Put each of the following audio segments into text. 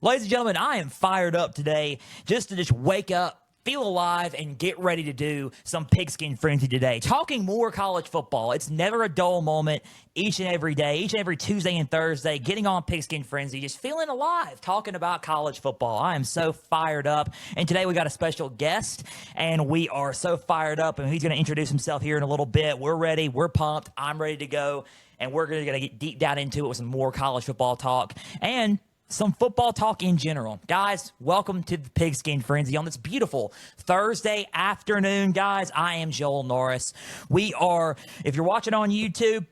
Ladies and gentlemen, I am fired up today just to wake up, feel alive, and get ready to do some Pigskin Frenzy today. Talking more college football. It's never a dull moment each and every day, each and every Tuesday and Thursday, getting on Pigskin Frenzy, just feeling alive, talking about college football. I am so fired up. And today we got a special guest, and we are so fired up, and he's going to introduce himself here in a little bit. We're ready. We're pumped. I'm ready to go. And we're going to get deep down into it with some more college football talk and some football talk in general. Guys, welcome to the Pigskin Frenzy on this beautiful Thursday afternoon. Guys, I am Joel Norris. We are, if you're watching on YouTube,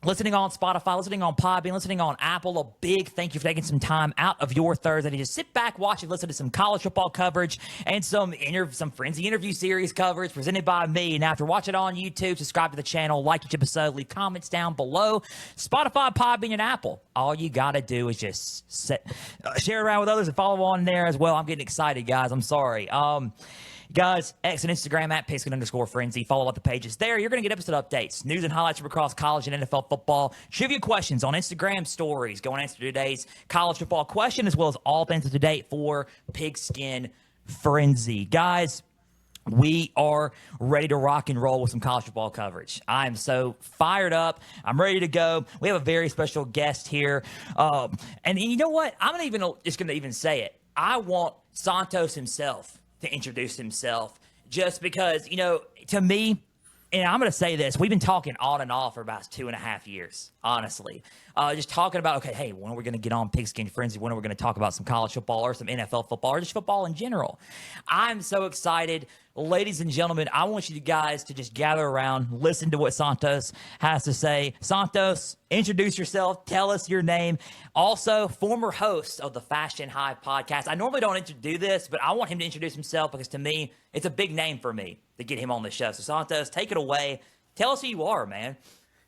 listening on Spotify, listening on Podbean, listening on Apple, a big thank you for taking some time out of your Thursday to just sit back, watch, and listen to some college football coverage and some Frenzy interview series coverage presented by me. And after watching it on YouTube, subscribe to the channel, like each episode, leave comments down below. Spotify, Podbean, and Apple. All you got to do is just share it around with others and follow on there as well. I'm getting excited, guys. I'm sorry. Guys, X and Instagram at Pigskin_Frenzy. Follow up the pages there. You're going to get episode updates, news and highlights from across college and NFL football, trivia questions on Instagram stories. Go and answer today's college football question, as well as all things up to date for Pigskin Frenzy. Guys, we are ready to rock and roll with some college football coverage. I am so fired up. I'm ready to go. We have a very special guest here. And you know what? I'm not just going to even say it. I want Santos himself to introduce himself, just because, to me, and I'm going to say this, we've been talking on and off for about 2.5 years, honestly. Just talking about, okay, hey, when are we going to get on Pigskin Frenzy? When are we going to talk about some college football or some NFL football or just football in general? I'm so excited. Ladies and gentlemen, I want you guys to just gather around, listen to what Santos has to say. Santos, introduce yourself. Tell us your name. Also, former host of the Fashion Hive Podcast. I normally don't do this, but I want him to introduce himself because, to me, it's a big name for me to get him on the show. So, Santos, take it away. Tell us who you are, man.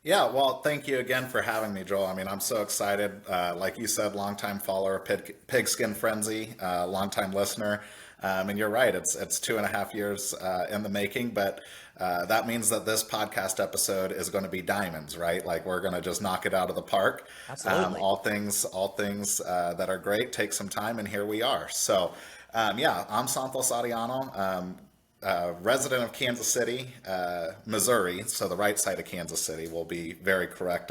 Yeah, well, thank you again for having me, Joel. I mean, I'm so excited. Like you said, longtime follower of Pigskin Frenzy, longtime listener. And you're right, it's 2.5 years in the making, but that means that this podcast episode is going to be diamonds, right? Like, we're going to just knock it out of the park. Absolutely. All things that are great take some time, and here we are. So, yeah, I'm Santos Arellano. Resident of Kansas City, Missouri, so the right side of Kansas City. Will be very correct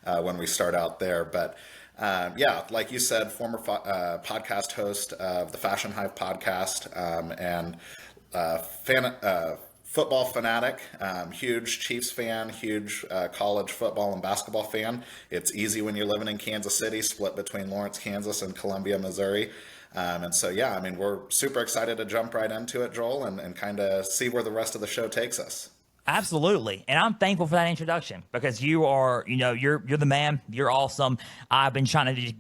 when we start out there. But yeah, like you said, former podcast host of the Fashion Hive Podcast, and football fanatic, huge Chiefs fan, huge college football and basketball fan. It's easy when you're living in Kansas City, split between Lawrence, Kansas, and Columbia, Missouri. And so, yeah, I mean, we're super excited to jump right into it, Joel, and kind of see where the rest of the show takes us. Absolutely. And I'm thankful for that introduction because you are, you're the man. You're awesome. I've been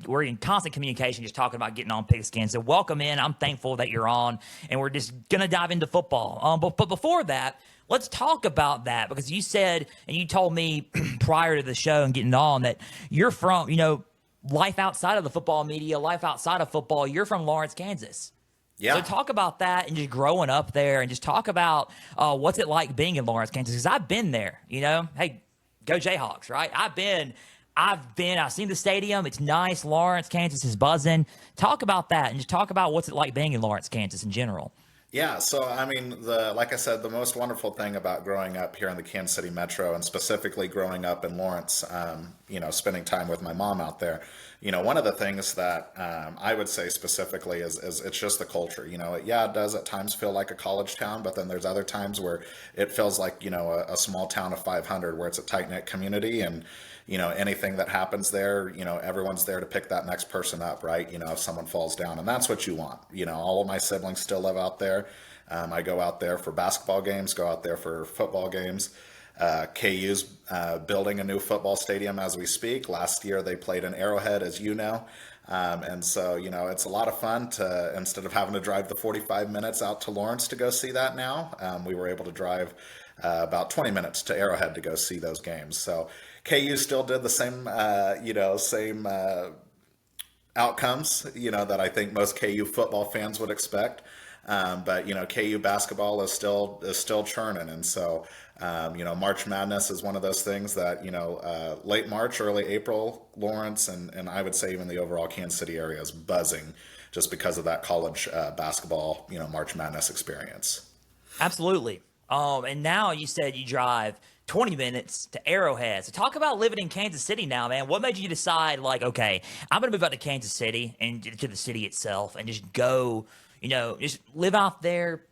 we're in constant communication, just talking about getting on Pigskin. So welcome in. I'm thankful that you're on, and we're just going to dive into football. But before that, let's talk about that, because you said, and you told me prior to the show and getting on, that you're from, life outside of the football media, life outside of football. You're from Lawrence, Kansas. Yeah. So talk about that and just growing up there, and just talk about what's it like being in Lawrence, Kansas, because I've been there, Hey, go Jayhawks, right? I've seen the stadium. It's nice. Lawrence, Kansas is buzzing. Talk about that, and just talk about what's it like being in Lawrence, Kansas in general. Yeah, so I mean, like I said, the most wonderful thing about growing up here in the Kansas City metro, and specifically growing up in Lawrence, spending time with my mom out there, one of the things that I would say specifically is it's just the culture. It does at times feel like a college town, but then there's other times where it feels like, a small town of 500, where it's a tight-knit community, and anything that happens there, everyone's there to pick that next person up, right? If someone falls down, and that's what you want. All of my siblings still live out there. I go out there for basketball games, go out there for football games. KU's building a new football stadium as we speak. Last year they played in Arrowhead, as you know. And so, it's a lot of fun to, instead of having to drive the 45 minutes out to Lawrence to go see that now, we were able to drive about 20 minutes to Arrowhead to go see those games. So KU still did the same outcomes, that I think most KU football fans would expect. But KU basketball is still churning, and so March Madness is one of those things that late March, early April, Lawrence and I would say even the overall Kansas City area is buzzing just because of that college basketball March Madness experience. Absolutely. And now you said you drive 20 minutes to Arrowhead. So talk about living in Kansas City now, man. What made you decide, like, okay, I'm going to move out to Kansas City and to the city itself and just go, just live out there,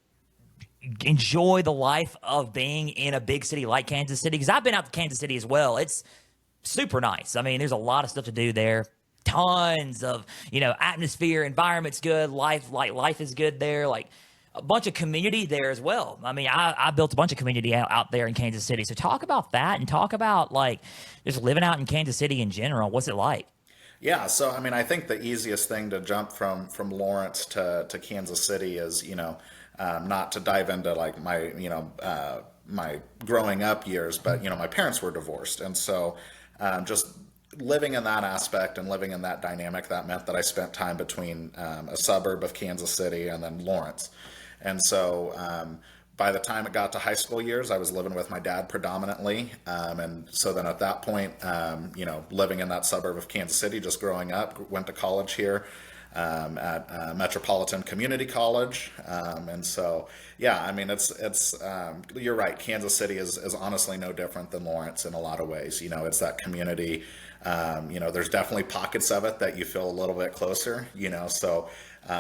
enjoy the life of being in a big city like Kansas City? Because I've been out to Kansas City as well. It's super nice. I mean, there's a lot of stuff to do there. Tons of, atmosphere, environment's good, life is good there. Like, a bunch of community there as well. I mean, I built a bunch of community out there in Kansas City. So talk about that and talk about, like, just living out in Kansas City in general. What's it like? Yeah, so I mean, I think the easiest thing to jump from Lawrence to Kansas City is, not to dive into like my growing up years, but my parents were divorced, and so just living in that aspect and living in that dynamic, that meant that I spent time between a suburb of Kansas City and then Lawrence. And so by the time it got to high school years, I was living with my dad predominantly. And so then at that point, living in that suburb of Kansas City, just growing up, went to college here at Metropolitan Community College. And so, yeah, I mean, it's you're right. Kansas City is honestly no different than Lawrence in a lot of ways. It's that community. There's definitely pockets of it that you feel a little bit closer, so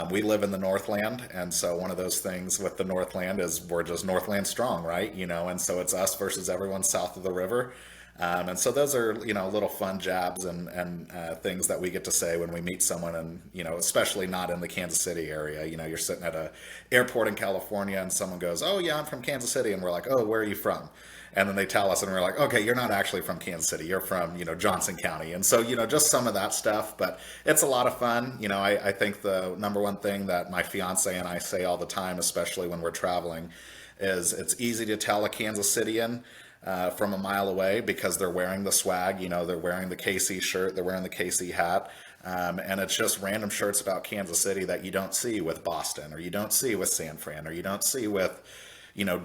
we live in the Northland. And so one of those things with the Northland is we're just Northland strong, right? And so it's us versus everyone south of the river. And so those are, little fun jabs and things that we get to say when we meet someone, and, especially not in the Kansas City area. You're sitting at a airport in California and someone goes, "Oh yeah, I'm from Kansas City." And we're like, "Oh, where are you from?" And then they tell us and we're like, "Okay, you're not actually from Kansas City. You're from, Johnson County." And so, just some of that stuff, but it's a lot of fun. I think the number one thing that my fiance and I say all the time, especially when we're traveling, is it's easy to tell a Kansas Citian from a mile away because they're wearing the swag, they're wearing the KC shirt, they're wearing the KC hat. And it's just random shirts about Kansas City that you don't see with Boston, or you don't see with San Fran, or you don't see with,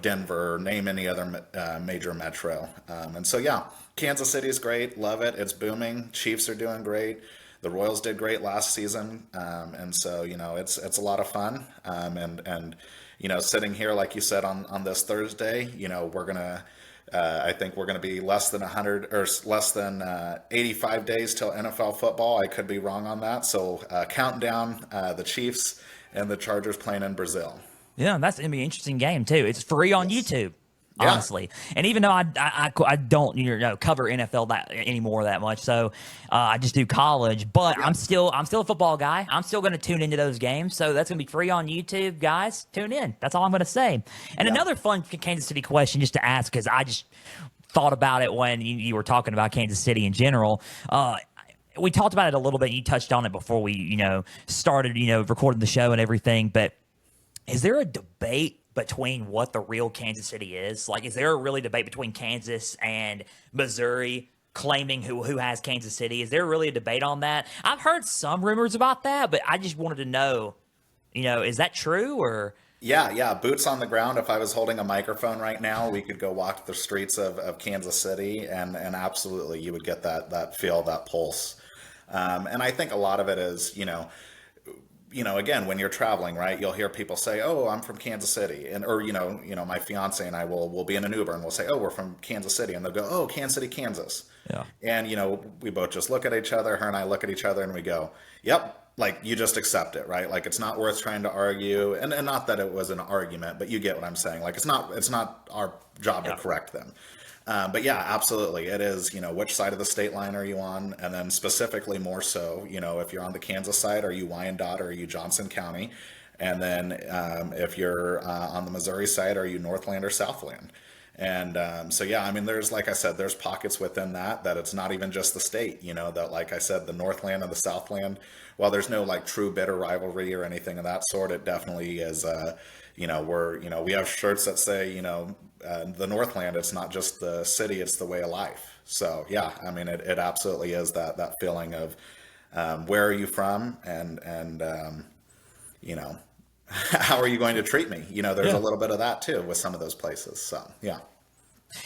Denver, or name any other major metro. And so, yeah, Kansas City is great. Love it. It's booming. Chiefs are doing great. The Royals did great last season. And so, it's a lot of fun. And sitting here, like you said, on this Thursday, we're going to, I think we're going to be less than 100 or less than 85 days till NFL football. I could be wrong on that. So counting down the Chiefs and the Chargers playing in Brazil. Yeah, that's going to be an interesting game, too. It's free on YouTube, honestly. And even though I don't cover NFL anymore that much, so I just do college, but I'm still a football guy. I'm still going to tune into those games, so that's going to be free on YouTube. Guys, tune in. That's all I'm going to say. And another fun Kansas City question just to ask, because I just thought about it when you were talking about Kansas City in general. We talked about it a little bit. You touched on it before we started recording the show and everything, but is there a debate between what the real Kansas City is? Like, is there a really debate between Kansas and Missouri claiming who has Kansas City? Is there really a debate on that? I've heard some rumors about that, but I just wanted to know, is that true or? Yeah. Boots on the ground. If I was holding a microphone right now, we could go walk the streets of Kansas City, and absolutely you would get that feel, that pulse. And I think a lot of it is, again, when you're traveling, right, you'll hear people say, "Oh, I'm from Kansas City," or my fiance and I will be in an Uber and we'll say, "Oh, we're from Kansas City," and they'll go, "Oh, Kansas City, Kansas." Yeah. And we both just look at each other. Her and I look at each other and we go, "Yep." Like, you just accept it, right? Like, it's not worth trying to argue, and not that it was an argument, but you get what I'm saying. Like, it's not our job to correct them. But yeah, absolutely. It is, which side of the state line are you on? And then specifically more so, if you're on the Kansas side, are you Wyandotte or are you Johnson County? And then if you're on the Missouri side, are you Northland or Southland? And so, yeah, I mean, there's, like I said, there's pockets within that it's not even just the state, that, like I said, the Northland and the Southland, while there's no like true bitter rivalry or anything of that sort, it definitely is, we have shirts that say, the Northland, it's not just the city, it's the way of life. So, yeah, I mean, it absolutely is that feeling of where are you from? And how are you going to treat me? There's a Yeah. little bit of that too with some of those places. So yeah.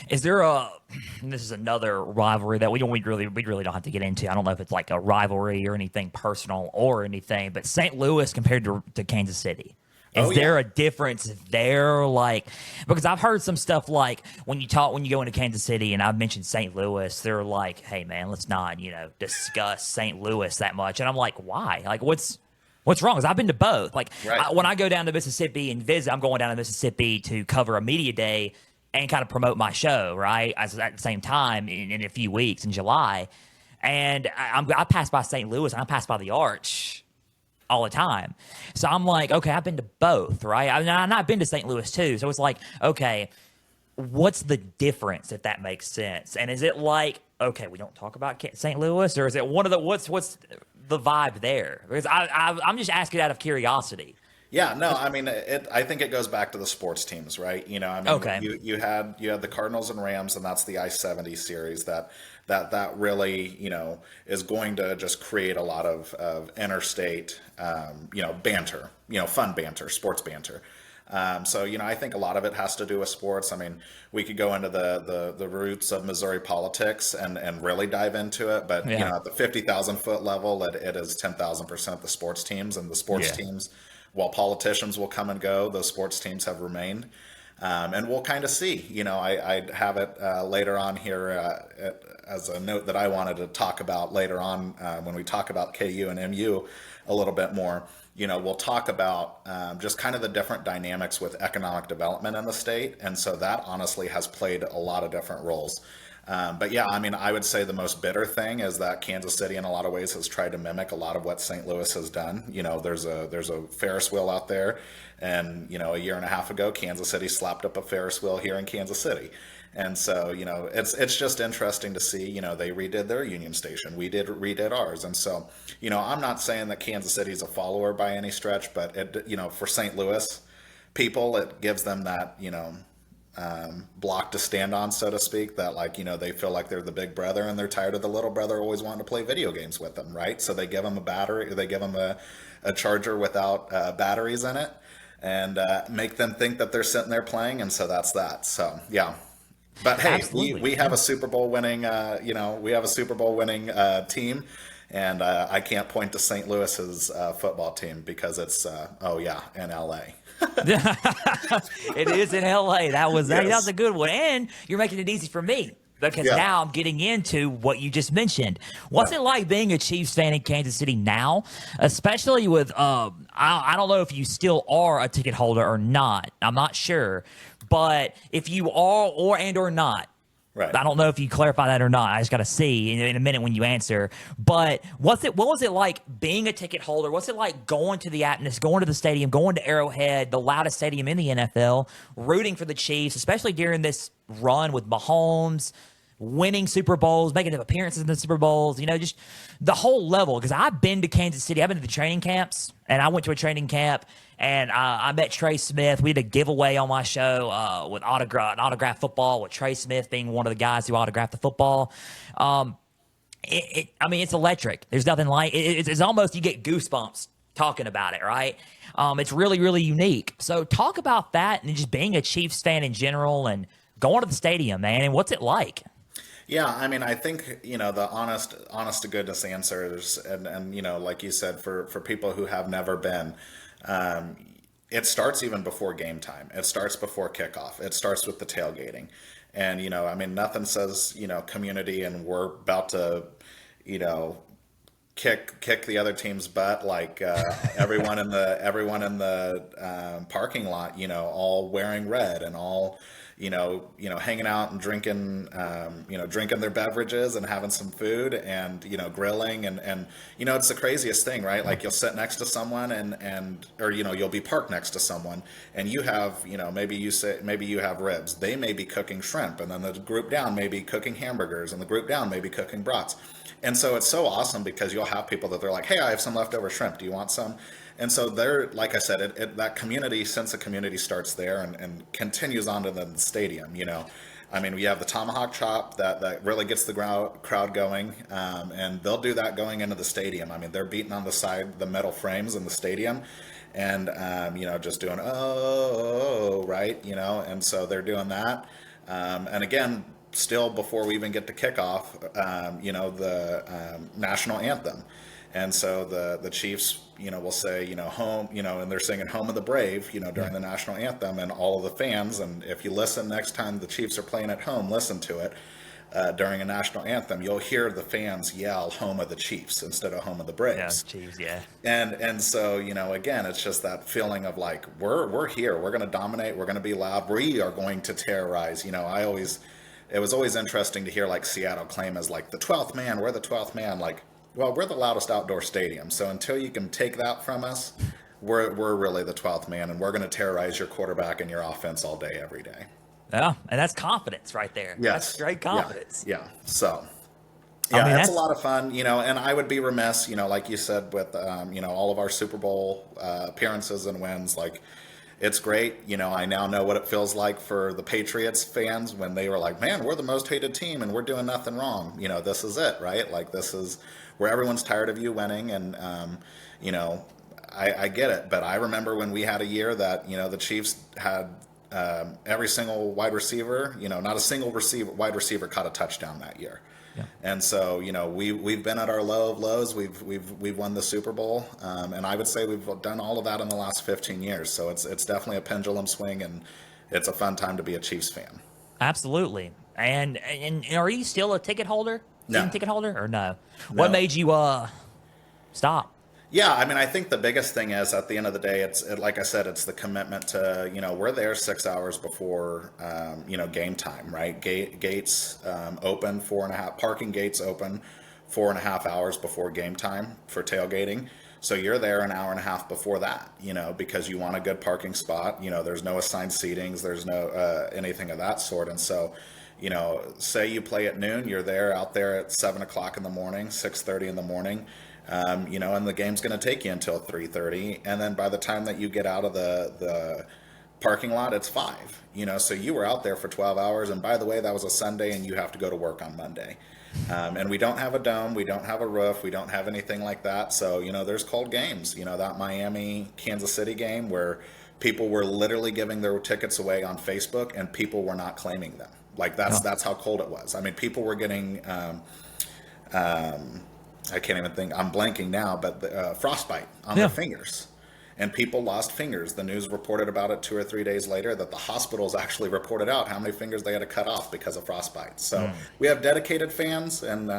Is there and this is another rivalry that we really don't have to get into. I don't know if it's like a rivalry or anything personal or anything, but St. Louis compared to Kansas City. Oh Is yeah. there a difference there? Like, because I've heard some stuff like when you go into Kansas City, and I've mentioned St. Louis, they're like, "Hey, man, let's not discuss St. Louis that much." And I'm like, "Why? Like, what's wrong?" Because I've been to both. Like, Right. when I go down to Mississippi and visit, I'm going down to Mississippi to cover a media day and kind of promote my show, right? At the same time in a few weeks in July, and I pass by St. Louis and I pass by the Arch all the time. So I'm like, okay, I've been to both, right? I've been to St. Louis too. So it's like, okay, what's the difference, if that makes sense? And is it like, okay, we don't talk about St. Louis, or is it one of the what's the vibe there? Because I'm just asking out of curiosity. Yeah, no, I mean, I think it goes back to the sports teams, right? I mean, Okay. you had the Cardinals and Rams, and that's the I-70 series that really, is going to just create a lot of interstate, banter, fun banter, sports banter. So, I think a lot of it has to do with sports. I mean, we could go into the roots of Missouri politics and really dive into it, but Yeah. at the 50,000 foot level, it is 10,000% the sports teams, and the sports Yeah. teams. While politicians will come and go, those sports teams have remained. And we'll kind of see. I have it later on here as a note that I wanted to talk about later on when we talk about KU and MU a little bit more. We'll talk about just kind of the different dynamics with economic development in the state. And so that honestly has played a lot of different roles. But yeah, I mean, I would say the most bitter thing is that Kansas City, in a lot of ways, has tried to mimic a lot of what St. Louis has done. There's a Ferris wheel out there, and a year and a half ago, Kansas City slapped up a Ferris wheel here in Kansas City, and so it's just interesting to see. They redid their Union Station, we redid ours, and so I'm not saying that Kansas City is a follower by any stretch, but for St. Louis people, it gives them that block to stand on, so to speak, that they feel like they're the big brother and they're tired of the little brother always wanting to play video games with them, right? So they give them a battery, they give them a charger without batteries in it, and make them think that they're sitting there playing, and so that's that. So yeah. But hey, we, Absolutely. we have a Super Bowl winning team, and I can't point to St. Louis's football team because it's in LA. It is in LA. That was Yes. a good one. And you're making it easy for me because Yeah. now I'm getting into what you just mentioned. What's Yeah. it like being a Chiefs fan in Kansas City now, especially with I don't know if you still are a ticket holder or not. I'm not sure, but if you are or not. Right. I don't know if you clarify that or not. I just got to see in a minute when you answer. But what was it like being a ticket holder? What's it like going to the Atmos, going to the stadium, going to Arrowhead, the loudest stadium in the NFL, rooting for the Chiefs, especially during this run with Mahomes, winning Super Bowls, making appearances in the Super Bowls, just the whole level. Because I've been to Kansas City. I've been to the training camps, and I went to a training camp, and I met Trey Smith. We did a giveaway on my show with autograph football, with Trey Smith being one of the guys who autographed the football. I mean, it's electric. There's nothing like it. It's almost, you get goosebumps talking about it, right? It's really, really unique. So talk about that and just being a Chiefs fan in general and going to the stadium, man. And what's it like? Yeah, I mean, I think, the honest to goodness answers, and like you said, for people who have never been, it starts even before game time. It starts before kickoff. It starts with the tailgating. And, I mean, nothing says, community and we're about to, kick the other team's butt, like everyone in the parking lot, all wearing red and all hanging out and drinking drinking their beverages and having some food and grilling and it's the craziest thing, right? Like, you'll sit next to someone or you'll be parked next to someone and you have maybe you have ribs, they may be cooking shrimp, and then the group down may be cooking hamburgers, and the group down may be cooking brats. And so it's so awesome because you'll have people that they're like, hey, I have some leftover shrimp. Do you want some? And so they're, like I said, that community, sense of community starts there and continues on to the stadium, I mean, we have the tomahawk chop that really gets the crowd going, and they'll do that going into the stadium. I mean, they're beating on the metal frames in the stadium, and just doing oh, right, and so they're doing that, and again, still before we even get to kickoff, the national anthem. And so the Chiefs, will say, home, and they're singing "Home of the Brave," during the national anthem, and all of the fans. And if you listen next time the Chiefs are playing at home, listen to it during a national anthem. You'll hear the fans yell "Home of the Chiefs" instead of "Home of the Braves." Yeah, Chiefs, yeah. And so again, it's just that feeling of like we're here, we're going to dominate, we're going to be loud, we are going to terrorize. It was always interesting to hear like Seattle claim as like the 12th man, we're the 12th man, like. Well, we're the loudest outdoor stadium, so until you can take that from us, we're really the 12th man, and we're going to terrorize your quarterback and your offense all day, every day. Yeah, and that's confidence right there. Yes. That's straight confidence. Yeah. So, yeah, it's a lot of fun, and I would be remiss, like you said, with, all of our Super Bowl appearances and wins, like, it's great. I now know what it feels like for the Patriots fans when they were like, man, we're the most hated team and we're doing nothing wrong. This is it, right? Like, this is where everyone's tired of you winning. And, I get it. But I remember when we had a year that, the Chiefs had every single wide receiver, not a single wide receiver caught a touchdown that year. Yeah. And so, we've been at our low of lows. We've won the Super Bowl, and I would say we've done all of that in the last 15 years. So it's definitely a pendulum swing, and it's a fun time to be a Chiefs fan. Absolutely. And are you still a ticket holder? No. Season ticket holder, or no? What made you stop? Yeah, I mean, I think the biggest thing is at the end of the day, like I said, it's the commitment to, we're there 6 hours before, game time, right? Gates open 4.5, parking gates open 4.5 hours before game time for tailgating. So you're there an hour and a half before that, because you want a good parking spot. There's no assigned seatings, there's no anything of that sort. And so, say you play at noon, you're out there at 7 o'clock in the morning, 6:30 in the morning. And the game's going to take you until 3:30, and then by the time that you get out of the parking lot, it's 5. So you were out there for 12 hours, and by the way, that was a Sunday, and you have to go to work on Monday. And we don't have a dome, we don't have a roof, we don't have anything like that. So there's cold games. That Miami Kansas City game where people were literally giving their tickets away on Facebook, and people were not claiming them. Like that's how cold it was. I mean, people were getting. I can't even think, I'm blanking now, but frostbite on their fingers. And people lost fingers. The news reported about it 2 or 3 days later that the hospitals actually reported out how many fingers they had to cut off because of frostbite. So we have dedicated fans, and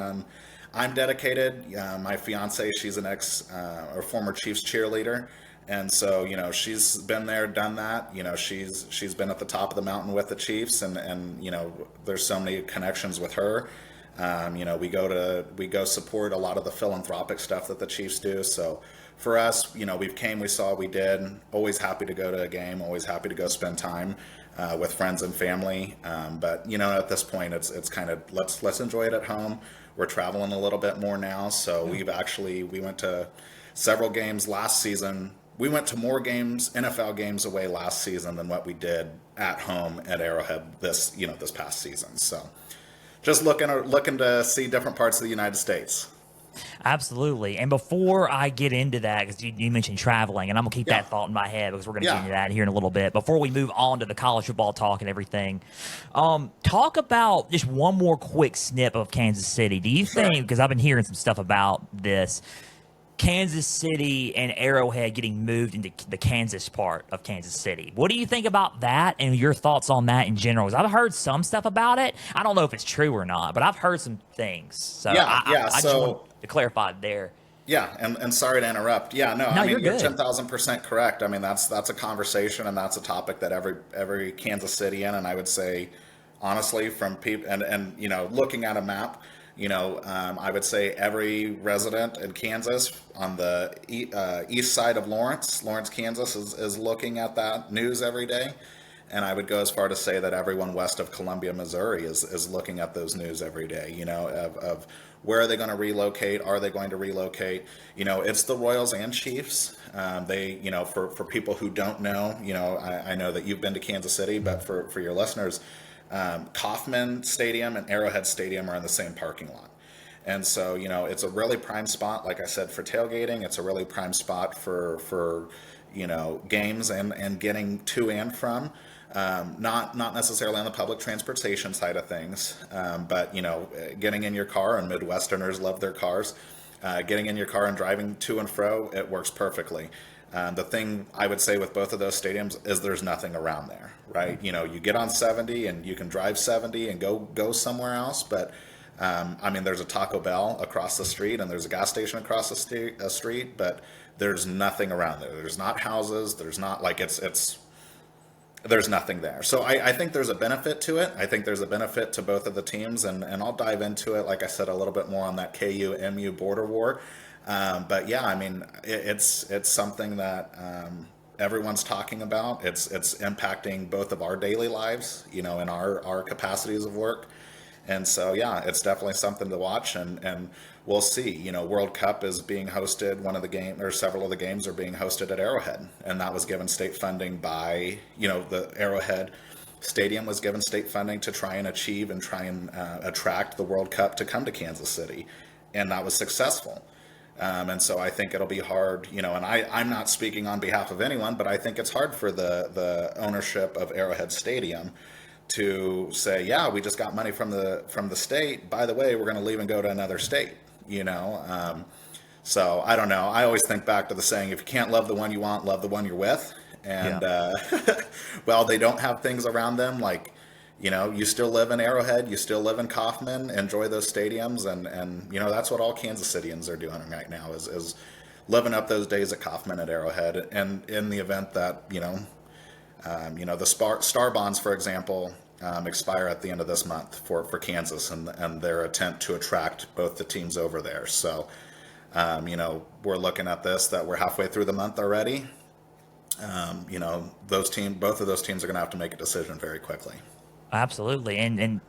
I'm dedicated. My fiance, she's an or former Chiefs cheerleader. And so, she's been there, done that. She's been at the top of the mountain with the Chiefs, and there's so many connections with her. We go support a lot of the philanthropic stuff that the Chiefs do. So for us, we saw, we did. Always happy to go to a game. Always happy to go spend time with friends and family. But at this point, it's kind of let's enjoy it at home. We're traveling a little bit more now, so we went to several games last season. We went to more games, NFL games away last season than what we did at home at Arrowhead this past season. So. Just looking to see different parts of the United States. Absolutely. And before I get into that, because you mentioned traveling, and I'm going to keep that thought in my head because we're going to get into that here in a little bit. Before we move on to the college football talk and everything, talk about just one more quick snip of Kansas City. Do you think, because I've been hearing some stuff about this, Kansas City and Arrowhead getting moved into the Kansas part of Kansas City. What do you think about that and your thoughts on that in general? Because I've heard some stuff about it. I don't know if it's true or not, but I've heard some things. So I just want to clarify there. Yeah, and sorry to interrupt. Yeah, no, I mean, you're 10,000% correct. I mean, that's a conversation, and that's a topic that every Kansas City and I would say, honestly, from people and looking at a map, I would say every resident in Kansas on the east side of Lawrence, Kansas, is looking at that news every day. And I would go as far to say that everyone west of Columbia, Missouri is looking at those news every day, of where are they going to relocate? Are they going to relocate? It's the Royals and Chiefs. They, for people who don't know, I know that you've been to Kansas City, but for your listeners, Kauffman Stadium and Arrowhead Stadium are in the same parking lot. And so, it's a really prime spot, like I said, for tailgating. It's a really prime spot for games and getting to and from. Not necessarily on the public transportation side of things, but getting in your car, and Midwesterners love their cars. Getting in your car and driving to and fro, it works perfectly. The thing I would say with both of those stadiums is there's nothing around there, right? You get on 70 and you can drive 70 and go somewhere else, but there's a Taco Bell across the street and there's a gas station across the street, but there's nothing around there. There's not houses. There's not there's nothing there. So I think there's a benefit to it. I think there's a benefit to both of the teams, and I'll dive into it, like I said, a little bit more on that KU-MU border war. But yeah, it's something that everyone's talking about. It's impacting both of our daily lives, in our capacities of work. And so, yeah, it's definitely something to watch, and we'll see. World Cup is being hosted. Several of the games are being hosted at Arrowhead, and that was given state funding by, the Arrowhead Stadium was given state funding to try and achieve and attract the World Cup to come to Kansas City, and that was successful. And so I think it'll be hard, and I'm not speaking on behalf of anyone, but I think it's hard for the ownership of Arrowhead Stadium to say, yeah, we just got money from the state. By the way, we're going to leave and go to another state, So I don't know. I always think back to the saying, if you can't love the one you want, love the one you're with. And, well, they don't have things around them. Like, you still live in Arrowhead, you still live in Kaufman, enjoy those stadiums. And that's what all Kansas Cityans are doing right now is living up those days at Kaufman, at Arrowhead. And in the event that, the Star Bonds, for example, expire at the end of this month for Kansas and their attempt to attract both the teams over there. So, we're looking at this, that we're halfway through the month already. Both of those teams are going to have to make a decision very quickly. Absolutely. And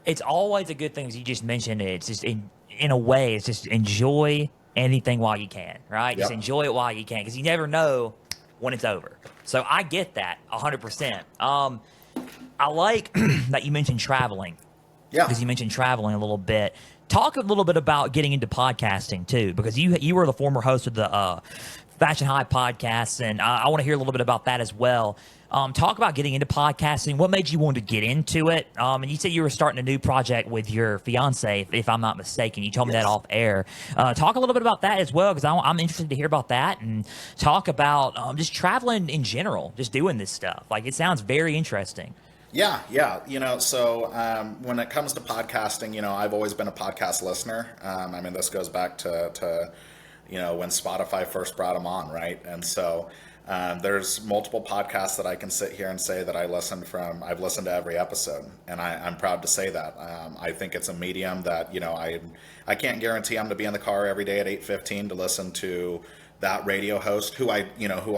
it's always a good thing, as you just mentioned. It's just in a way, it's just enjoy anything while you can, right? Yep. Just enjoy it while you can, because you never know when it's over. So I get that 100%. I like that you mentioned traveling. Yeah. Because you mentioned traveling a little bit. Talk a little bit about getting into podcasting too, because you were the former host of the Fashion Hive Podcast, and I want to hear a little bit about that as well. Talk about getting into podcasting. What made you want to get into it? And you said you were starting a new project with your fiance, if I'm not mistaken. You told me that off air. Talk a little bit about that as well, because I'm interested to hear about that, and talk about just traveling in general, just doing this stuff. Like, it sounds very interesting. Yeah. So when it comes to podcasting, I've always been a podcast listener. This goes back to when Spotify first brought them on, right? And so there's multiple podcasts that I can sit here and say that I've listened to every episode, and I'm proud to say that. I think it's a medium that, I can't guarantee I'm going to be in the car every day at 8:15 to listen to that radio host who I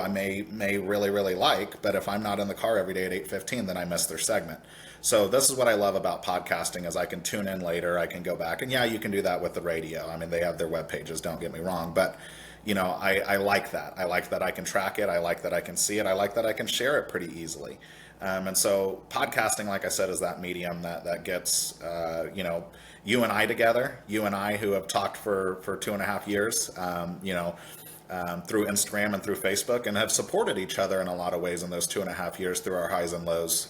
may really, really like, but if I'm not in the car every day at 8:15, then I miss their segment. So this is what I love about podcasting, is I can tune in later, I can go back, and you can do that with the radio. They have their web pages, don't get me wrong, but I like that. I like that I can track it. I like that I can see it. I like that I can share it pretty easily. And so podcasting, like I said, is that medium that gets, you and I together, you and I who have talked for 2.5 years, through Instagram and through Facebook, and have supported each other in a lot of ways in those 2.5 years through our highs and lows,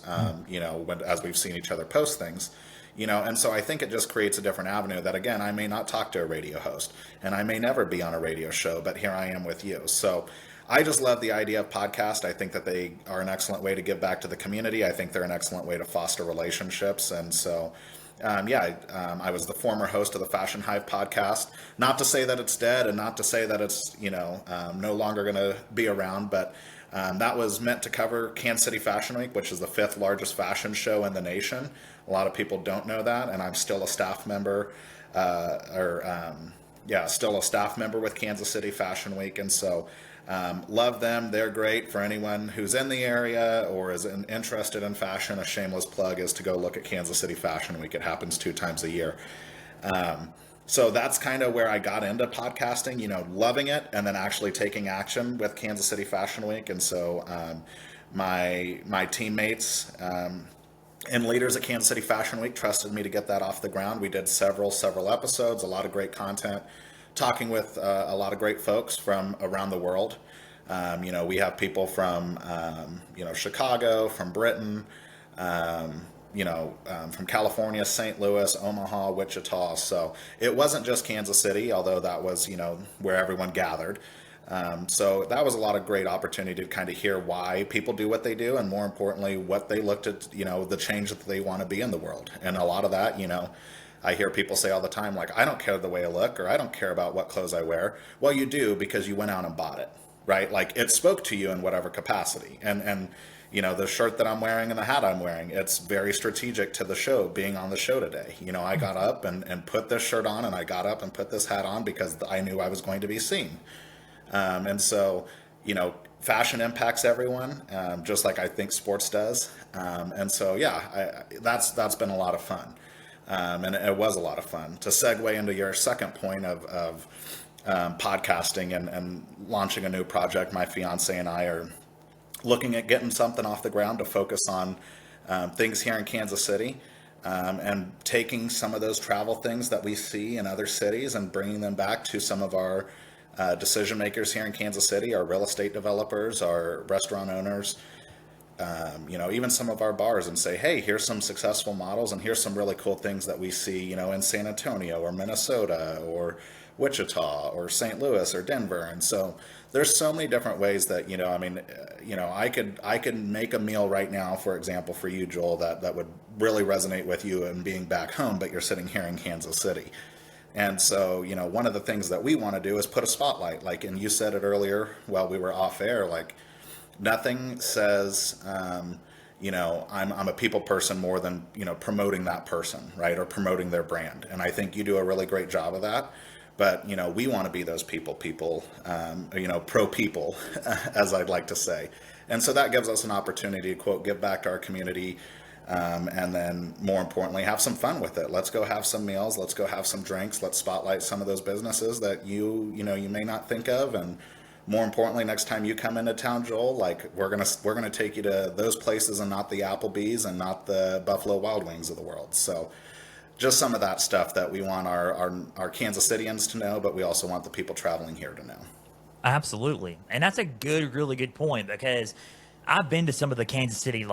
as we've seen each other post things. And so I think it just creates a different avenue that, again, I may not talk to a radio host, and I may never be on a radio show, but here I am with you. So I just love the idea of podcast. I think that they are an excellent way to give back to the community. I think they're an excellent way to foster relationships. And so, I was the former host of the Fashion Hive Podcast. Not to say that it's dead, and not to say that it's, no longer going to be around, but that was meant to cover Kansas City Fashion Week, which is the 5th largest fashion show in the nation. A lot of people don't know that, and I'm still a staff member, still a staff member with Kansas City Fashion Week, and so love them. They're great. For anyone who's in the area or is interested in fashion, a shameless plug is to go look at Kansas City Fashion Week. It happens 2 times a year. So that's kind of where I got into podcasting, loving it, and then actually taking action with Kansas City Fashion Week. And so my teammates and leaders at Kansas City Fashion Week trusted me to get that off the ground. We did several episodes, a lot of great content, talking with a lot of great folks from around the world. We have people from, Chicago, from Britain, from California, St. Louis, Omaha, Wichita. So it wasn't just Kansas City, although that was, where everyone gathered. So that was a lot of great opportunity to kind of hear why people do what they do, and more importantly, what they looked at, the change that they want to be in the world. And a lot of that, I hear people say all the time, like, I don't care the way I look, or I don't care about what clothes I wear. Well, you do, because you went out and bought it, right? Like, it spoke to you in whatever capacity. And the shirt that I'm wearing and the hat I'm wearing, it's very strategic to the show, being on the show today. I got up and put this shirt on, and I got up and put this hat on because I knew I was going to be seen. And so, fashion impacts everyone, just like I think sports does. And so, that's been a lot of fun. And it was a lot of fun. To segue into your second point of podcasting and launching a new project, my fiance and I are looking at getting something off the ground to focus on things here in Kansas City, and taking some of those travel things that we see in other cities and bringing them back to some of our decision makers here in Kansas City, our real estate developers, our restaurant owners, even some of our bars, and say, hey, here's some successful models, and here's some really cool things that we see, in San Antonio or Minnesota or Wichita or St. Louis or Denver. And so there's so many different ways that, I could make a meal right now, for example, for you, Joel, that would really resonate with you and being back home, but you're sitting here in Kansas City. And so, one of the things that we want to do is put a spotlight, and you said it earlier while we were off air, nothing says, I'm a people person more than, promoting that person, right? Or promoting their brand. And I think you do a really great job of that. But, we want to be those people, pro people, as I'd like to say. And so that gives us an opportunity to, quote, give back to our community. And then more importantly, have some fun with it. Let's go have some meals. Let's go have some drinks. Let's spotlight some of those businesses that you may not think of. And more importantly, next time you come into town, Joel, we're gonna take you to those places and not the Applebee's and not the Buffalo Wild Wings of the world. So just some of that stuff that we want our Kansas Cityans to know, but we also want the people traveling here to know. Absolutely. And that's a really good point, because I've been to some of the Kansas City,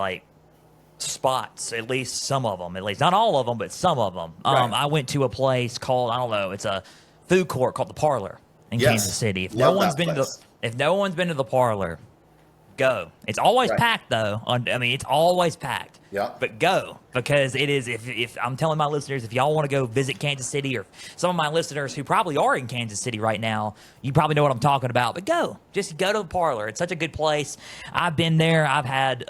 spots, at least some of them, not all of them, but some of them. Right. I went to a place called, I don't know, it's a food court called the Parlor in Kansas City. If no one's been to the Parlor, go. It's always packed though. It's always packed. Yeah. But go, because it is. If I'm telling my listeners, if y'all want to go visit Kansas City, or some of my listeners who probably are in Kansas City right now, you probably know what I'm talking about. But just go to the Parlor. It's such a good place. I've been there. I've had.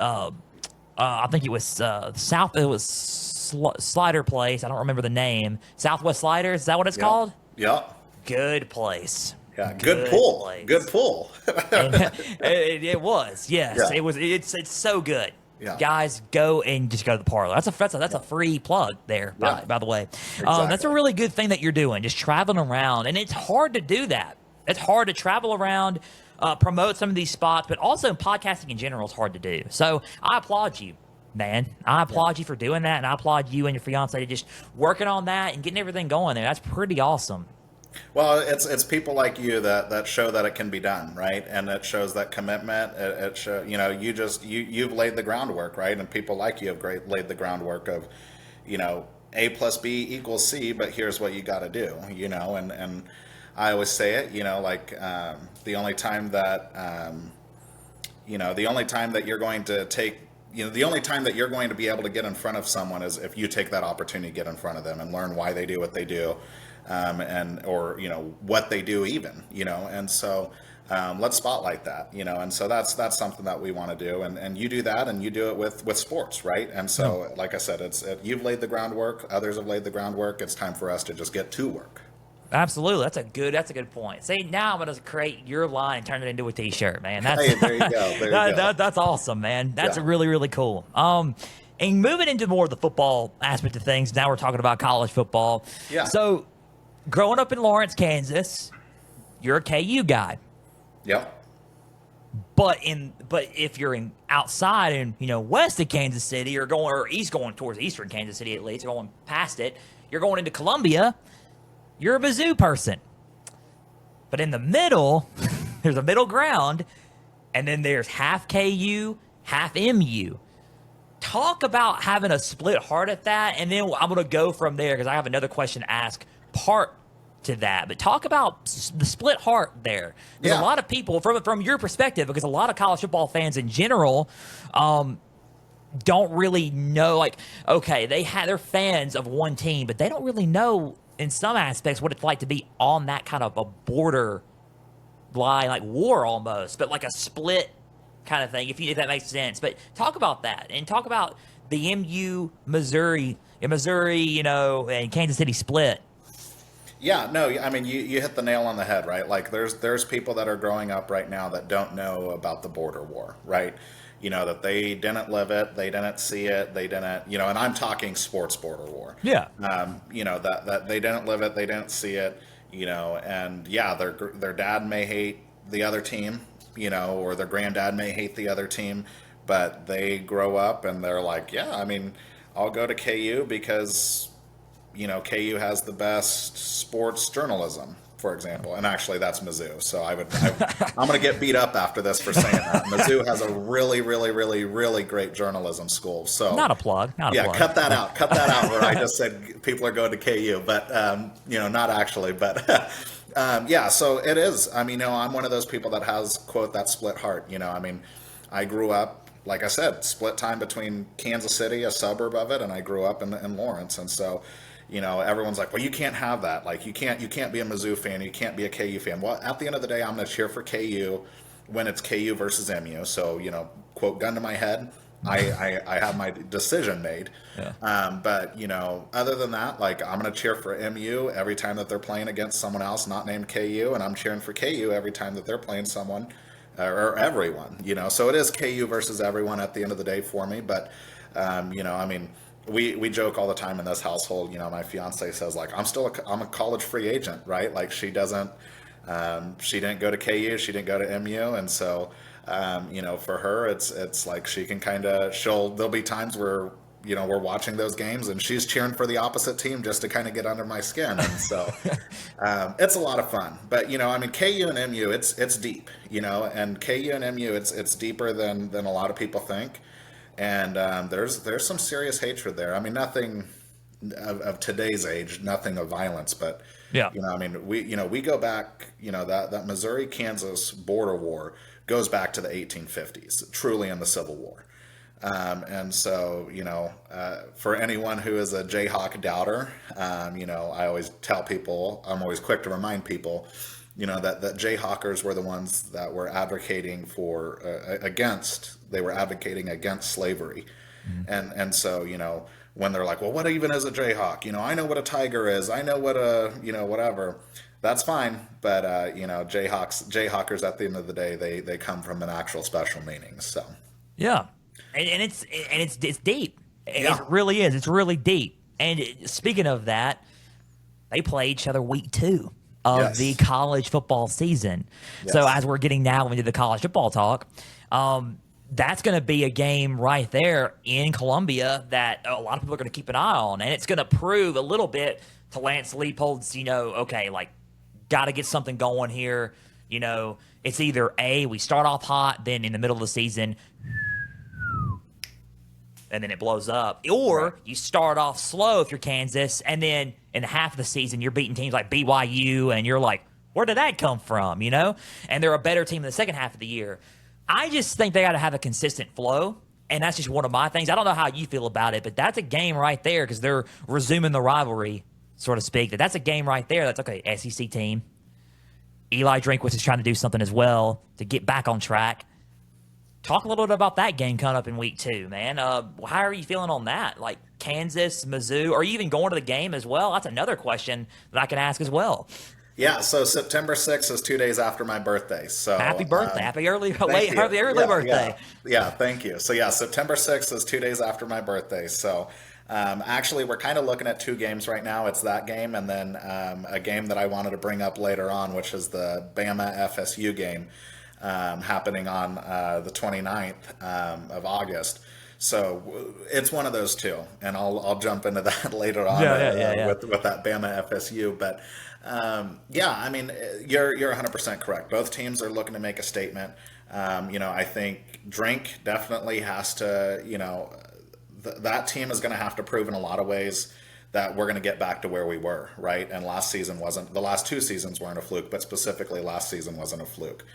I think it was Slider Place. I don't remember the name. Southwest Sliders. Is that what it's called? Yeah. Good place. Yeah. Good pull. Place. Good pull. it was. Yes. Yeah. It was. It's so good. Yeah. Guys, go and just go to the Parlor. That's a free plug there, by the way. Exactly. That's a really good thing that you're doing, just traveling around. And it's hard to do that. It's hard to travel around, promote some of these spots, but also podcasting in general is hard to do. So I applaud you, man. I applaud you for doing that, and I applaud you and your fiance to just working on that and getting everything going there. That's pretty awesome. Well, it's people like you that show that it can be done, right? And it shows that commitment. It show, you've laid the groundwork, right? And people like you have laid the groundwork of, A plus B equals C, but here's what you got to do, and I always say it, the only time that, you're going to take, the only time that you're going to be able to get in front of someone is if you take that opportunity to get in front of them and learn why they do what they do, or what they do even, and so let's spotlight that, and so that's something that we want to do, and you do that, and you do it with sports, right? And so, like I said, you've laid the groundwork, others have laid the groundwork. It's time for us to just get to work. Absolutely. That's a good point. See, now I'm going to create your line and turn it into a t-shirt, man. That's, hey, there you go. That's awesome, man. That's really, really cool. And moving into more of the football aspect of things, now we're talking about college football. Yeah. So, growing up in Lawrence, Kansas, you're a KU guy. Yep. But if you're outside and west of Kansas City, or going towards eastern Kansas City at least, going past it, you're going into Columbia, you're a Mizzou person. But in the middle, there's a middle ground. and then there's half KU, half MU. Talk about having a split heart at that, and then I'm going to go from there because I have another question to ask part to that. But talk about the split heart there. There's a lot of people, from your perspective, because a lot of college football fans in general don't really know, like, okay, they're fans of one team, but they don't really know in some aspects what it's like to be on that kind of a border line, like war almost, but like a split kind of thing, if that makes sense. But talk about that, and talk about the MU Missouri, and Kansas City split. Yeah, no, I mean, you hit the nail on the head, right? Like, there's people that are growing up right now that don't know about the border war, right? That they didn't live it, they didn't see it, they didn't, and I'm talking sports border war. Yeah. That they didn't live it, they didn't see it, and yeah, their dad may hate the other team, or their granddad may hate the other team, but they grow up and they're like, yeah, I mean, I'll go to KU because, KU has the best sports journalism, for example. And actually, that's Mizzou. So I'm going to get beat up after this for saying that. Mizzou has a really, really, really, really great journalism school. So not a plug. Not a plug. Cut that out. Cut that out where I just said people are going to KU, but not actually. But yeah, so it is. I mean, I'm one of those people that has, quote, that split heart. I mean, I grew up, like I said, split time between Kansas City, a suburb of it, and I grew up in Lawrence, and so. Everyone's like, well, you can't have that. Like, you can't be a Mizzou fan. You can't be a KU fan. Well, at the end of the day, I'm going to cheer for KU when it's KU versus MU. So, quote, gun to my head, I have my decision made. Yeah. But, other than that, like, I'm going to cheer for MU every time that they're playing against someone else not named KU. And I'm cheering for KU every time that they're playing someone or everyone, So it is KU versus everyone at the end of the day for me. But, I mean, we joke all the time in this household. My fiance says, like, I'm a college free agent, right? Like, she didn't go to KU, she didn't go to MU, and so for her it's like she can there'll be times where we're watching those games and she's cheering for the opposite team just to kind of get under my skin, and so it's a lot of fun. But I mean, KU and MU, it's deep, and KU and MU, it's deeper than a lot of people think. And there's some serious hatred there. I mean, nothing of today's age, nothing of violence, but yeah, I mean, we go back, that Missouri-Kansas border war goes back to the 1850s, truly in the Civil War. And so, for anyone who is a Jayhawk doubter, I always tell people, I'm always quick to remind people, that Jayhawkers were the ones that were advocating against slavery. Mm-hmm. And so, when they're like, well, what even is a Jayhawk? I know what a tiger is. I know what whatever. That's fine. But, Jayhawkers at the end of the day, they come from an actual special meaning. So, yeah. And it's deep. Yeah. It really is. It's really deep. And speaking of that, they play each other week 2 of the college football season. Yes. So as we're getting now into the college football talk, that's going to be a game right there in Columbia that a lot of people are going to keep an eye on. And it's going to prove a little bit to Lance Leipold's, okay, like, got to get something going here. It's either A, we start off hot, then in the middle of the season, and then it blows up. Or you start off slow if you're Kansas, and then in half of the season, you're beating teams like BYU, and you're like, where did that come from, And they're a better team in the second half of the year. I just think they got to have a consistent flow, and that's just one of my things. I don't know how you feel about it, but that's a game right there because they're resuming the rivalry, so to speak. That's a game right there. That's, okay, SEC team. Eli Drinkwitz is trying to do something as well to get back on track. Talk a little bit about that game coming up in week 2, man. How are you feeling on that? Like Kansas, Mizzou, are you even going to the game as well? That's another question that I can ask as well. Yeah, so September 6th is 2 days after my birthday. So happy birthday. Happy early birthday. Yeah, thank you. So yeah, September 6th is 2 days after my birthday. So actually, we're kind of looking at 2 games right now. It's that game and then a game that I wanted to bring up later on, which is the Bama FSU game. Happening on the 29th of August. So it's one of those 2, and I'll jump into that later on with that Bama FSU. But I mean, you're 100% correct. Both teams are looking to make a statement. I think Drink definitely has to, that team is going to have to prove in a lot of ways that we're going to get back to where we were, right? And last season wasn't, the last 2 seasons weren't a fluke, but specifically last season wasn't a fluke.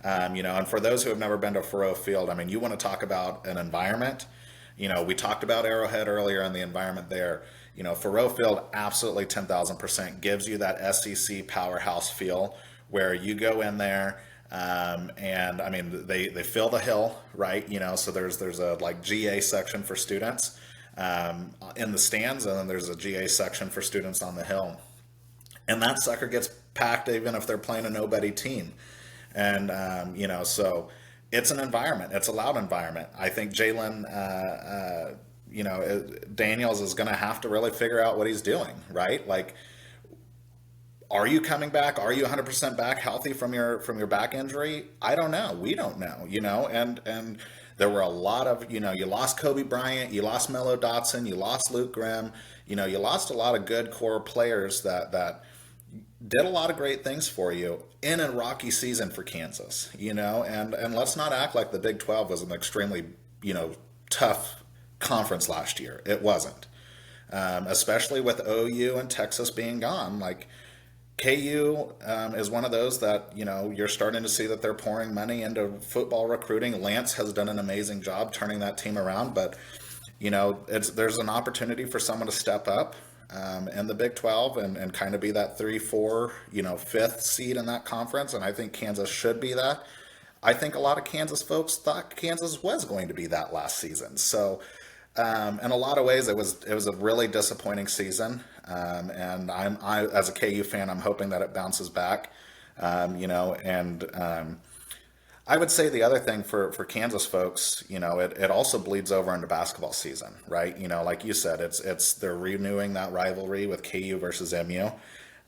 And for those who have never been to Faroe Field, I mean, you want to talk about an environment. We talked about Arrowhead earlier and the environment there. Faroe Field absolutely 10,000% gives you that SEC powerhouse feel where you go in there. And I mean, they fill the hill, right? So there's a like GA section for students in the stands, and then there's a GA section for students on the hill. And that sucker gets packed even if they're playing a nobody team. And, so it's an environment. It's a loud environment. I think Jalen, Daniels is going to have to really figure out what he's doing, right? Like, are you coming back? Are you 100% back healthy from your back injury? I don't know. We don't know, and there were a lot of, you lost Kobe Bryant, you lost Melo Dotson, you lost Luke Grimm, you lost a lot of good core players that did a lot of great things for you in a rocky season for Kansas, and let's not act like the Big 12 was an extremely, tough conference last year. It wasn't, especially with OU and Texas being gone. Like, KU is one of those that, you're starting to see that they're pouring money into football recruiting. Lance has done an amazing job turning that team around, but, there's an opportunity for someone to step up in the Big 12 and kind of be that 3-4, 5th seed in that conference. And I think Kansas should be that. I think a lot of Kansas folks thought Kansas was going to be that last season. So in a lot of ways, it was a really disappointing season. And I as a KU fan, I'm hoping that it bounces back. I would say the other thing for Kansas folks, it also bleeds over into basketball season, right? Like you said, they're renewing that rivalry with KU versus MU.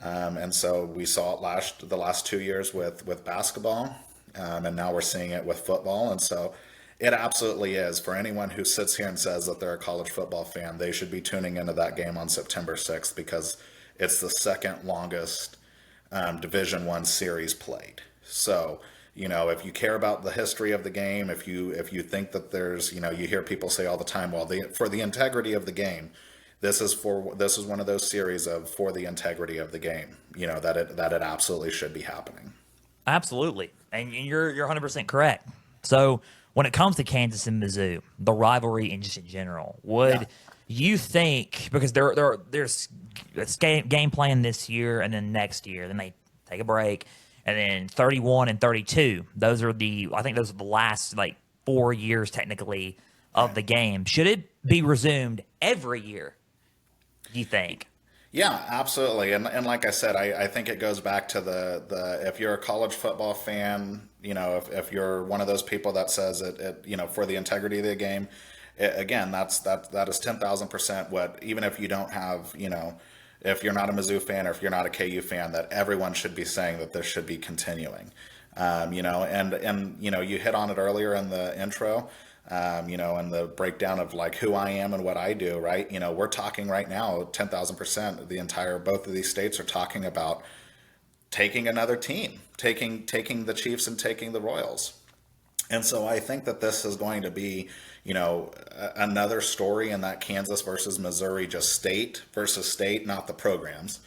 And so we saw it the last 2 years with basketball, and now we're seeing it with football. And so it absolutely is. For anyone who sits here and says that they're a college football fan, they should be tuning into that game on September 6th because it's the second longest Division I series played. So, if you care about the history of the game, if you think that there's, you hear people say all the time, well, for the integrity of the game, this is one of those series for the integrity of the game, that it absolutely should be happening. Absolutely. And you're 100% correct. So when it comes to Kansas and Mizzou, the rivalry and just in general, would you think, because there's game plan this year and then next year, then they take a break, and then 31 and 32, those are the last 4 years technically of the game. Should it be resumed every year, do you think? Yeah, absolutely. And like I said, I think it goes back to the if you're a college football fan, if you're one of those people that says it for the integrity of the game, again, that is 10,000% what, even if you don't have, if you're not a Mizzou fan or if you're not a KU fan, that everyone should be saying that this should be continuing. And you hit on it earlier in the intro, and the breakdown of who I am and what I do, right? We're talking right now, 10,000%, both of these states are talking about taking another team, taking the Chiefs and taking the Royals. And so I think that this is going to be, another story in that Kansas versus Missouri, just state versus state, not the programs,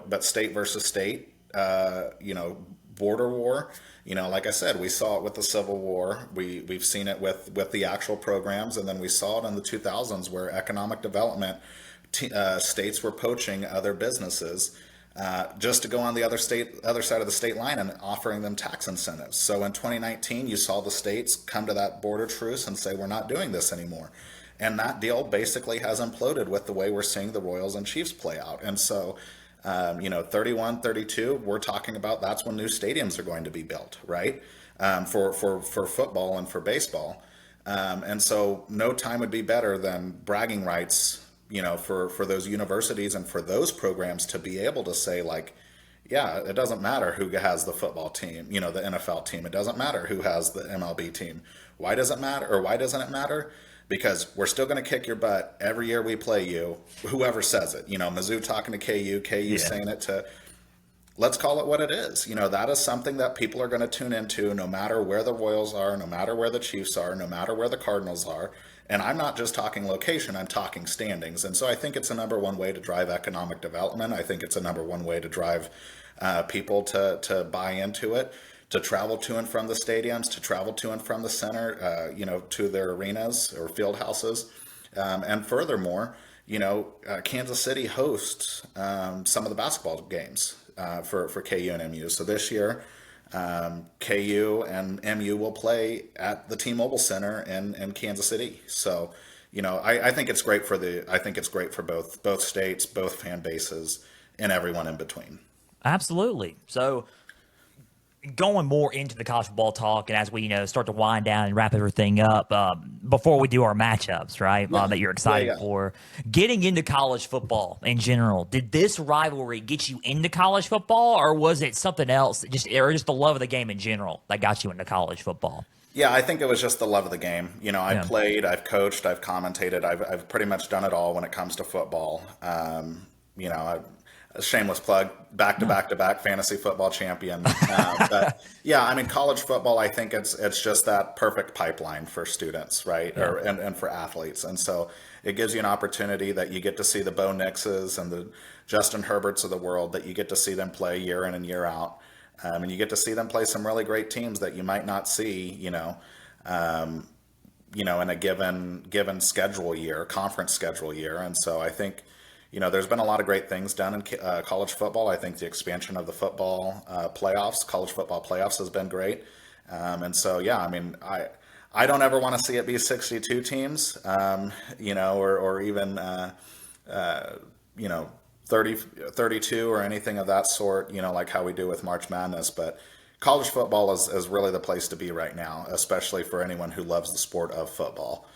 but state versus state, border war. Like I said, we saw it with the Civil War. We've seen it with the actual programs, and then we saw it in the 2000s where economic development states were poaching other businesses just to go on the other side of the state line and offering them tax incentives. So in 2019, you saw the states come to that border truce and say, we're not doing this anymore. And that deal basically has imploded with the way we're seeing the Royals and Chiefs play out. And so, 31, 32, we're talking about that's when new stadiums are going to be built, right? For football and for baseball. And so no time would be better than bragging rights, for those universities and for those programs to be able to say it doesn't matter who has the football team, the NFL team. It doesn't matter who has the MLB team. Why does it matter? Or why doesn't it matter? Because we're still going to kick your butt every year we play you, whoever says it. Mizzou talking to KU saying it to. let's call it what it is. That is something that people are going to tune into no matter where the Royals are, no matter where the Chiefs are, no matter where the Cardinals are. And I'm not just talking location, I'm talking standings. And so I think it's a number one way to drive economic development. I think it's a number one way to drive people to buy into it, to travel to and from the stadiums, to travel to and from the center, to their arenas or field houses. And furthermore, Kansas City hosts some of the basketball games for KU and MU. So this year, KU and MU will play at the T-Mobile Center in Kansas City. So, I think it's great for both states, both fan bases, and everyone in between. Absolutely. So, going more into the college football talk, and as we start to wind down and wrap everything up, before we do our matchups, right? That you're excited for, getting into college football in general. Did this rivalry get you into college football, or was it something else? Just the love of the game in general that got you into college football? Yeah, I think it was just the love of the game. I've played, I've coached, I've commentated, I've pretty much done it all when it comes to football. A shameless plug, back to back fantasy football champion. But yeah, I mean, college football, I think it's just that perfect pipeline for students, right? Yeah. And for athletes. And so it gives you an opportunity that you get to see the Bo Nixes and the Justin Herberts of the world, that you get to see them play year in and year out. And you get to see them play some really great teams that you might not see, in a given schedule year, conference schedule year. And so I think, there's been a lot of great things done in college football. I think the expansion of the football playoffs, college football playoffs, has been great. And so, yeah, I mean, I don't ever want to see it be 62 teams, or even, 30, 32 or anything of that sort, like how we do with March Madness. But college football is really the place to be right now, especially for anyone who loves the sport of football.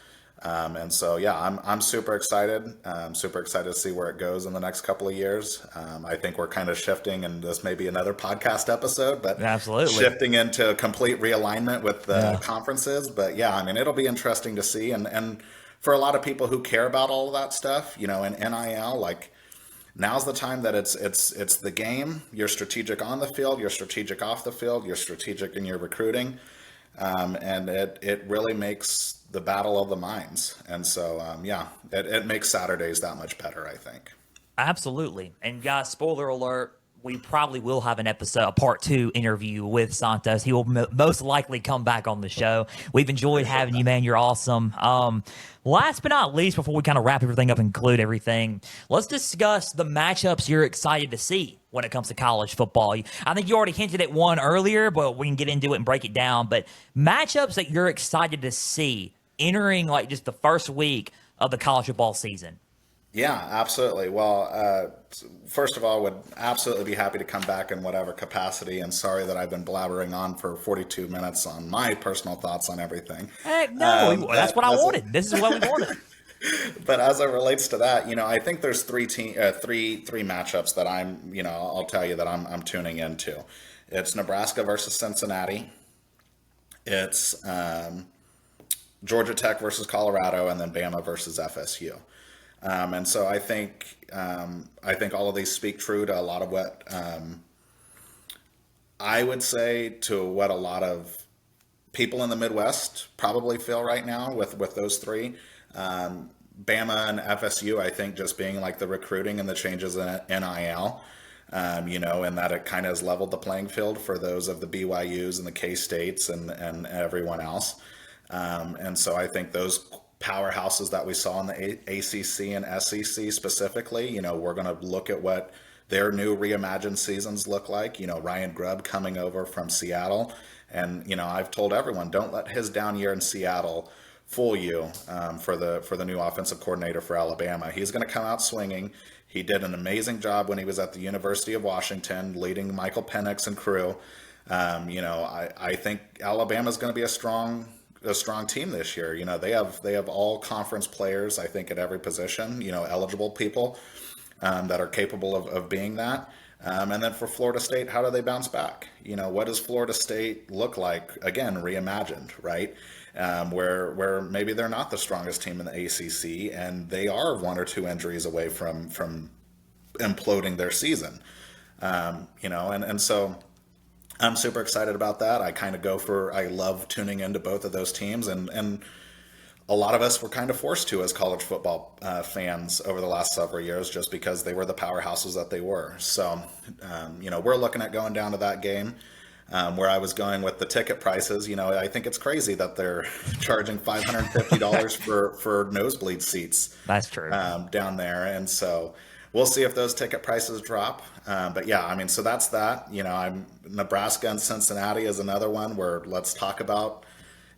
And so, yeah, I'm super excited. I'm super excited to see where it goes in the next couple of years. I think we're kind of shifting, and this may be another podcast episode, but absolutely shifting into a complete realignment with the conferences. But yeah, I mean, it'll be interesting to see. And for a lot of people who care about all of that stuff, in NIL, like, now's the time that it's the game. You're strategic on the field, you're strategic off the field, you're strategic in your recruiting. And it really makes the battle of the minds. And so, it makes Saturdays that much better, I think. Absolutely. And guys, spoiler alert, we probably will have an episode, a part 2 interview with Santos. He will most likely come back on the show. We've enjoyed having you, man. You're awesome. Last but not least, before we kind of wrap everything up and conclude everything, let's discuss the matchups you're excited to see when it comes to college football. I think you already hinted at one earlier, but we can get into it and break it down. But matchups that you're excited to see entering like just the first week of the college football season. Yeah, absolutely. Well, first of all, would absolutely be happy to come back in whatever capacity, and sorry that I've been blabbering on for 42 minutes on my personal thoughts on everything. Heck, no, that's what I wanted. This is what we wanted. But as it relates to that, I think there's three matchups that I'll tell you that I'm tuning into. It's Nebraska versus Cincinnati. It's Georgia Tech versus Colorado, and then Bama versus FSU. And so I think all of these speak true to a lot of what I would say to what a lot of people in the Midwest probably feel right now with those three. Bama and FSU, I think, just being like the recruiting and the changes in NIL, and that it kind of has leveled the playing field for those of the BYUs and the K-States and everyone else. And so I think those powerhouses that we saw in the ACC and SEC specifically, we're going to look at what their new reimagined seasons look like. Ryan Grubb coming over from Seattle. And, I've told everyone, don't let his down year in Seattle fool you for the new offensive coordinator for Alabama. He's going to come out swinging. He did an amazing job when he was at the University of Washington, leading Michael Penix and crew. I think Alabama's going to be a strong team this year. They have all conference players, I think, at every position, eligible people that are capable of being that. And then for Florida State, how do they bounce back? What does Florida State look like? Again, reimagined, right? Where maybe they're not the strongest team in the ACC, and they are one or two injuries away from imploding their season. And so I'm super excited about that. I love tuning into both of those teams, and a lot of us were kind of forced to as college football fans over the last several years, just because they were the powerhouses that they were. So, we're looking at going down to that game. Where I was going with the ticket prices, I think it's crazy that they're charging $550 for nosebleed seats. That's true. Down there. And so we'll see if those ticket prices drop. But yeah, so that's that. Nebraska and Cincinnati is another one where let's talk about,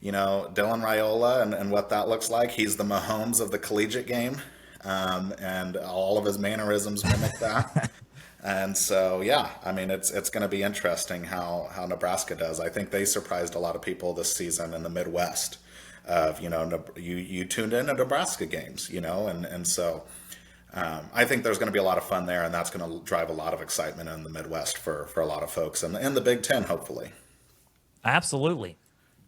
Dylan Raiola and what that looks like. He's the Mahomes of the collegiate game. And all of his mannerisms mimic that. And so, yeah, it's going to be interesting how Nebraska does. I think they surprised a lot of people this season in the Midwest. You tuned in to Nebraska games, and so I think there's going to be a lot of fun there, and that's going to drive a lot of excitement in the Midwest for a lot of folks, and the Big Ten, hopefully. Absolutely.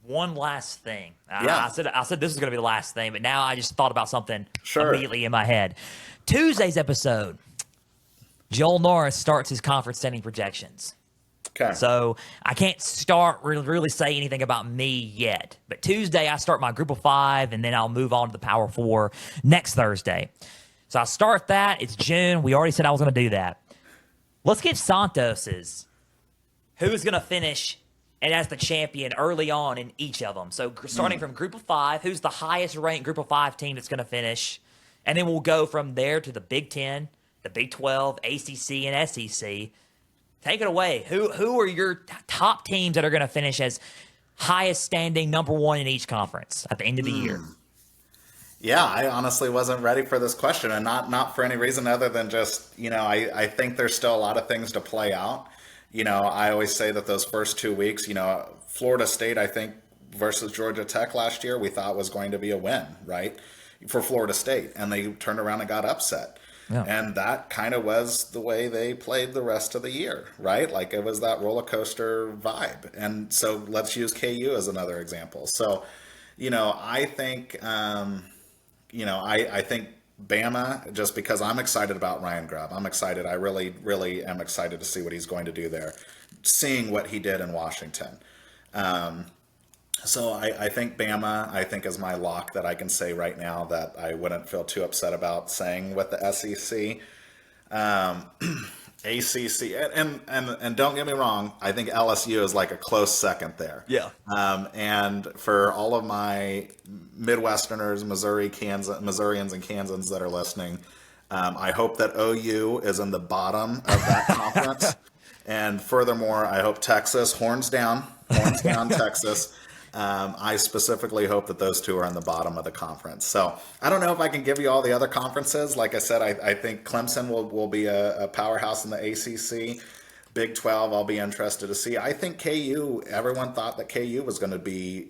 One last thing. Yeah. I said this was going to be the last thing, but now I just thought about something Sure. immediately in my head. Tuesday's episode, Joel Norris starts his conference standing projections. Okay. So I can't start really say anything about me yet. But Tuesday, I start my group of 5, and then I'll move on to the Power 4 next Thursday. So I start that. It's June. We already said I was going to do that. Let's get Santos's. Who's going to finish and as the champion early on in each of them. So starting from group of 5, who's the highest ranked group of 5 team that's going to finish? And then we'll go from there to the Big 10, the Big 12, ACC, and SEC. Take it away. Who are your top teams that are going to finish as highest standing number 1 in each conference at the end of the year? Yeah, I honestly wasn't ready for this question, and not for any reason other than just, I think there's still a lot of things to play out. I always say that those first 2 weeks, Florida State, I think, versus Georgia Tech last year, we thought was going to be a win, right, for Florida State, and they turned around and got upset. Yeah. And that kind of was the way they played the rest of the year, right? Like it was that roller coaster vibe. And so let's use KU as another example. So, I think, I think Bama, just because I'm excited about Ryan Grubb. I'm excited. I really, really am excited to see what he's going to do there, seeing what he did in Washington. So I think Bama, is my lock that I can say right now that I wouldn't feel too upset about saying with the SEC. ACC, and don't get me wrong, I think LSU is like a close second there. Yeah. And for all of my Midwesterners, Missourians and Kansans that are listening, I hope that OU is in the bottom of that conference. And furthermore, I hope Texas, horns down, Texas. I specifically hope that those two are in the bottom of the conference. So I don't know if I can give you all the other conferences. Like I said, I think Clemson will be a powerhouse in the ACC. Big 12, I'll be interested to see. I think KU, everyone thought that KU was going to be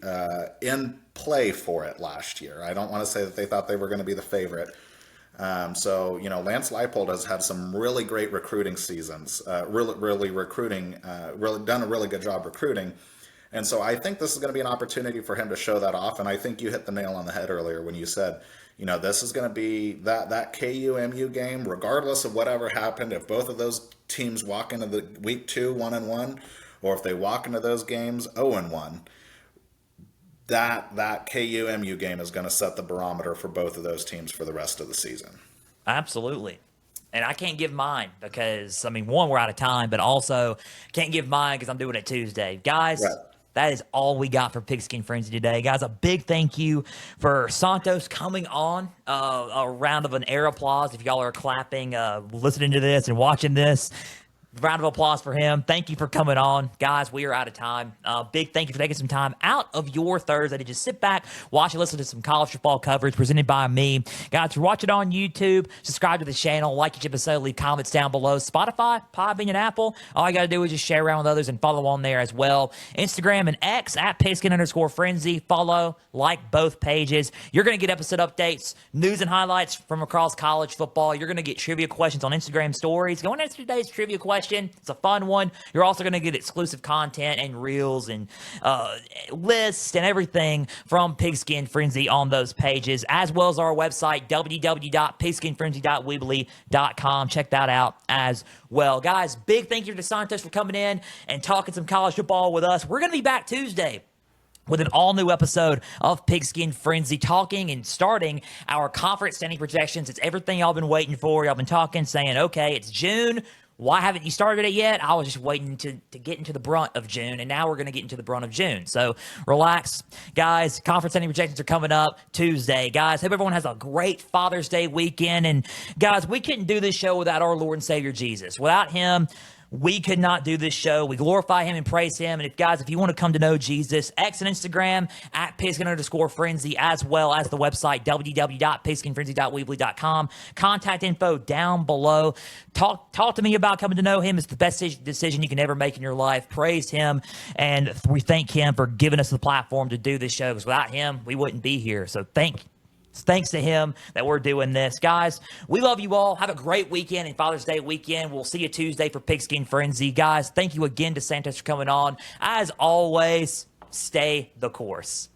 in play for it last year. I don't want to say that they thought they were going to be the favorite. So, Lance Leipold has had some really great recruiting seasons, really done a really good job recruiting. And so I think this is going to be an opportunity for him to show that off. And I think you hit the nail on the head earlier when you said, this is going to be that KU-MU game, regardless of whatever happened. If both of those teams walk into the week 2 1-1, or if they walk into those games 0-1, that KU-MU game is going to set the barometer for both of those teams for the rest of the season. Absolutely. And I can't give mine because, one, we're out of time, but also can't give mine because I'm doing it Tuesday. Guys, right. That is all we got for Pigskin Frenzy today. Guys, a big thank you for Santos coming on. A round of an air applause if y'all are clapping, listening to this and watching this. Round of applause for him. Thank you for coming on. Guys, we are out of time. Big thank you for taking some time out of your Thursday to just sit back, watch and listen to some college football coverage presented by me. Guys, watch it on YouTube. Subscribe to the channel. Like each episode. Leave comments down below. Spotify, Podbean, and Apple. All you got to do is just share around with others and follow on there as well. Instagram and X at Pigskin_Frenzy. Follow, like both pages. You're going to get episode updates, news and highlights from across college football. You're going to get trivia questions on Instagram stories. Go and answer today's trivia question question. It's a fun one. You're also going to get exclusive content and reels and lists and everything from Pigskin Frenzy on those pages, as well as our website, www.pigskinfrenzy.weebly.com. Check that out as well. Guys, big thank you to Santos for coming in and talking some college football with us. We're going to be back Tuesday with an all-new episode of Pigskin Frenzy, talking and starting our conference standing projections. It's everything y'all been waiting for. Y'all been talking, saying, okay, it's June. Why haven't you started it yet? I was just waiting to get into the brunt of June, and now we're going to get into the brunt of June. So relax, guys. Conference standing projections are coming up Tuesday. Guys, hope everyone has a great Father's Day weekend. And guys, we couldn't do this show without our Lord and Savior Jesus. Without him, we could not do this show. We glorify him and praise him. And if you want to come to know Jesus, X and Instagram at Pigskin_Frenzy, as well as the website, www.pigskinfrenzy.weebly.com. Contact info down below. Talk to me about coming to know him. It's the best decision you can ever make in your life. Praise him. And we thank him for giving us the platform to do this show, because without him, we wouldn't be here. So thanks to him that we're doing this. Guys, we love you all. Have a great weekend and Father's Day weekend. We'll see you Tuesday for Pigskin Frenzy. Guys, thank you again to Santos for coming on. As always, stay the course.